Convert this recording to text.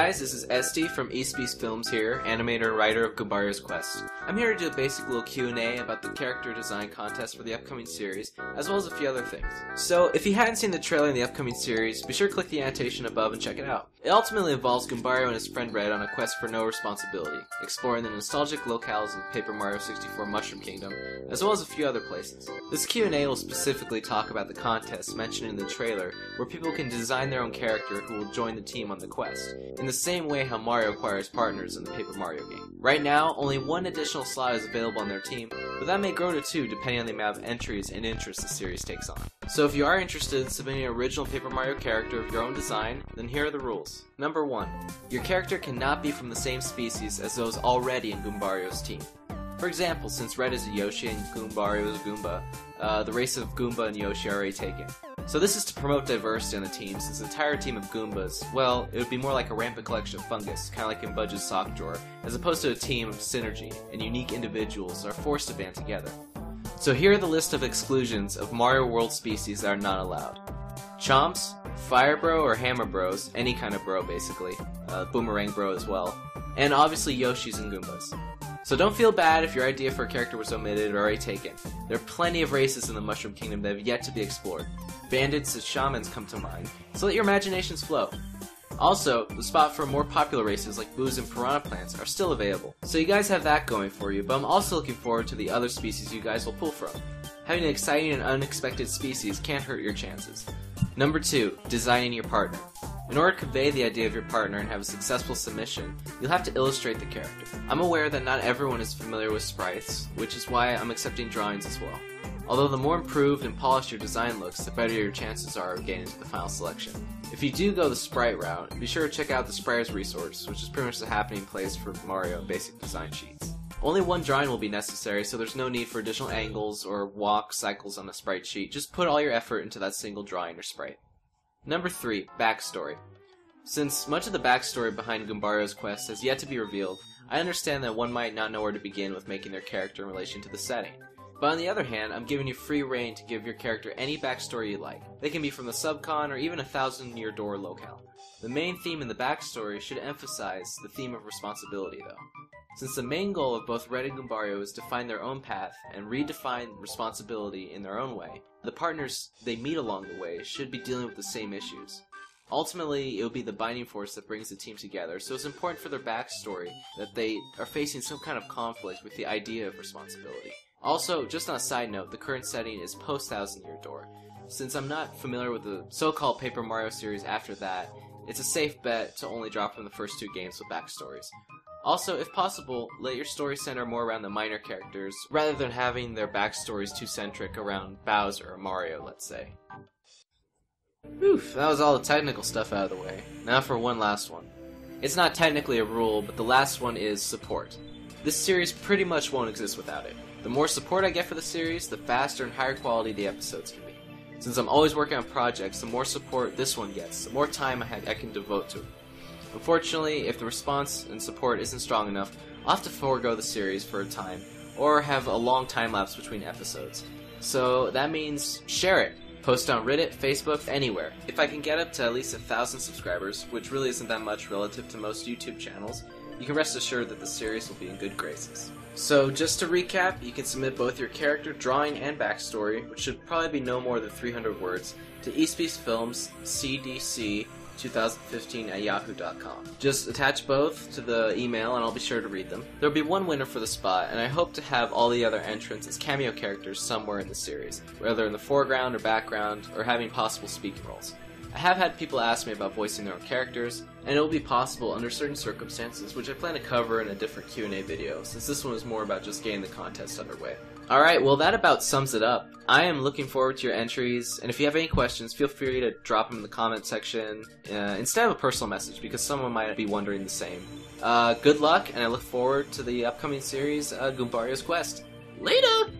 guys, this is Esty from Eastbeastfilms here, animator and writer of Goombario's Quest. I'm here to do a basic little Q&A about the character design contest for the upcoming series, as well as a few other things. So, if you hadn't seen the trailer in the upcoming series, be sure to click the annotation above and check it out. It ultimately involves Goombario and his friend Red on a quest for no responsibility, exploring the nostalgic locales of Paper Mario 64 Mushroom Kingdom, as well as a few other places. This Q&A will specifically talk about the contest mentioned in the trailer, where people can design their own character who will join the team on the quest, in the same way how Mario acquires partners in the Paper Mario game. Right now, only one additional slot is available on their team, but that may grow to 2 depending on the amount of entries and interest the series takes on. So if you are interested in submitting an original Paper Mario character of your own design, then here are the rules. Number 1. Your character cannot be from the same species as those already in Goombario's team. For example, since Red is a Yoshi and Goombario is a Goomba, the race of Goomba and Yoshi are already taken. So this is to promote diversity on the team, since the entire team of Goombas, well, it would be more like a rampant collection of fungus, kinda like in Budge's sock drawer, as opposed to a team of synergy, and unique individuals are forced to band together. So here are the list of exclusions of Mario World species that are not allowed. Chomps, Fire Bro or Hammer Bros, any kind of bro basically, Boomerang Bro as well, and obviously Yoshis and Goombas. So don't feel bad if your idea for a character was omitted or already taken. There are plenty of races in the Mushroom Kingdom that have yet to be explored. Bandits and shamans come to mind, so let your imaginations flow. Also, the spot for more popular races like boos and piranha plants are still available. So you guys have that going for you, but I'm also looking forward to the other species you guys will pull from. Having an exciting and unexpected species can't hurt your chances. Number 2, designing your partner. In order to convey the idea of your partner and have a successful submission, you'll have to illustrate the character. I'm aware that not everyone is familiar with sprites, which is why I'm accepting drawings as well. Although the more improved and polished your design looks, the better your chances are of getting into the final selection. If you do go the sprite route, be sure to check out the Sprites resource, which is pretty much the happening place for Mario basic design sheets. Only one drawing will be necessary, so there's no need for additional angles or walk cycles on a sprite sheet. Just put all your effort into that single drawing or sprite. Number 3, backstory. Since much of the backstory behind Goombario's quest has yet to be revealed, I understand that one might not know where to begin with making their character in relation to the setting. But on the other hand, I'm giving you free reign to give your character any backstory you like. They can be from the subcon or even a 1,000-year door locale. The main theme in the backstory should emphasize the theme of responsibility though. Since the main goal of both Red and Goombario is to find their own path and redefine responsibility in their own way, the partners they meet along the way should be dealing with the same issues. Ultimately, it will be the binding force that brings the team together, so it's important for their backstory that they are facing some kind of conflict with the idea of responsibility. Also, just on a side note, the current setting is post-1,000-year door. Since I'm not familiar with the so-called Paper Mario series after that, it's a safe bet to only drop from the first 2 games with backstories. Also, if possible, let your story center more around the minor characters, rather than having their backstories too centric around Bowser or Mario, let's say. Whew, that was all the technical stuff out of the way. Now for one last one. It's not technically a rule, but the last one is support. This series pretty much won't exist without it. The more support I get for the series, the faster and higher quality the episodes can be. Since I'm always working on projects, the more support this one gets, the more time I can devote to it. Unfortunately, if the response and support isn't strong enough, I'll have to forego the series for a time, or have a long time lapse between episodes. So that means share it. Post on Reddit, Facebook, anywhere. If I can get up to at least 1,000 subscribers, which really isn't that much relative to most YouTube channels, you can rest assured that the series will be in good graces. So just to recap, you can submit both your character, drawing, and backstory, which should probably be no more than 300 words, to Eastbeastfilms CDC 2015@yahoo.com. Just attach both to the email and I'll be sure to read them. There'll be one winner for the spot, and I hope to have all the other entrants as cameo characters somewhere in the series, whether in the foreground or background, or having possible speaking roles. I have had people ask me about voicing their own characters, and it will be possible under certain circumstances, which I plan to cover in a different Q&A video, since this one is more about just getting the contest underway. Alright, well that about sums it up. I am looking forward to your entries, and if you have any questions, feel free to drop them in the comment section instead of a personal message, because someone might be wondering the same. Good luck, and I look forward to the upcoming series, Goombario's Quest. Later!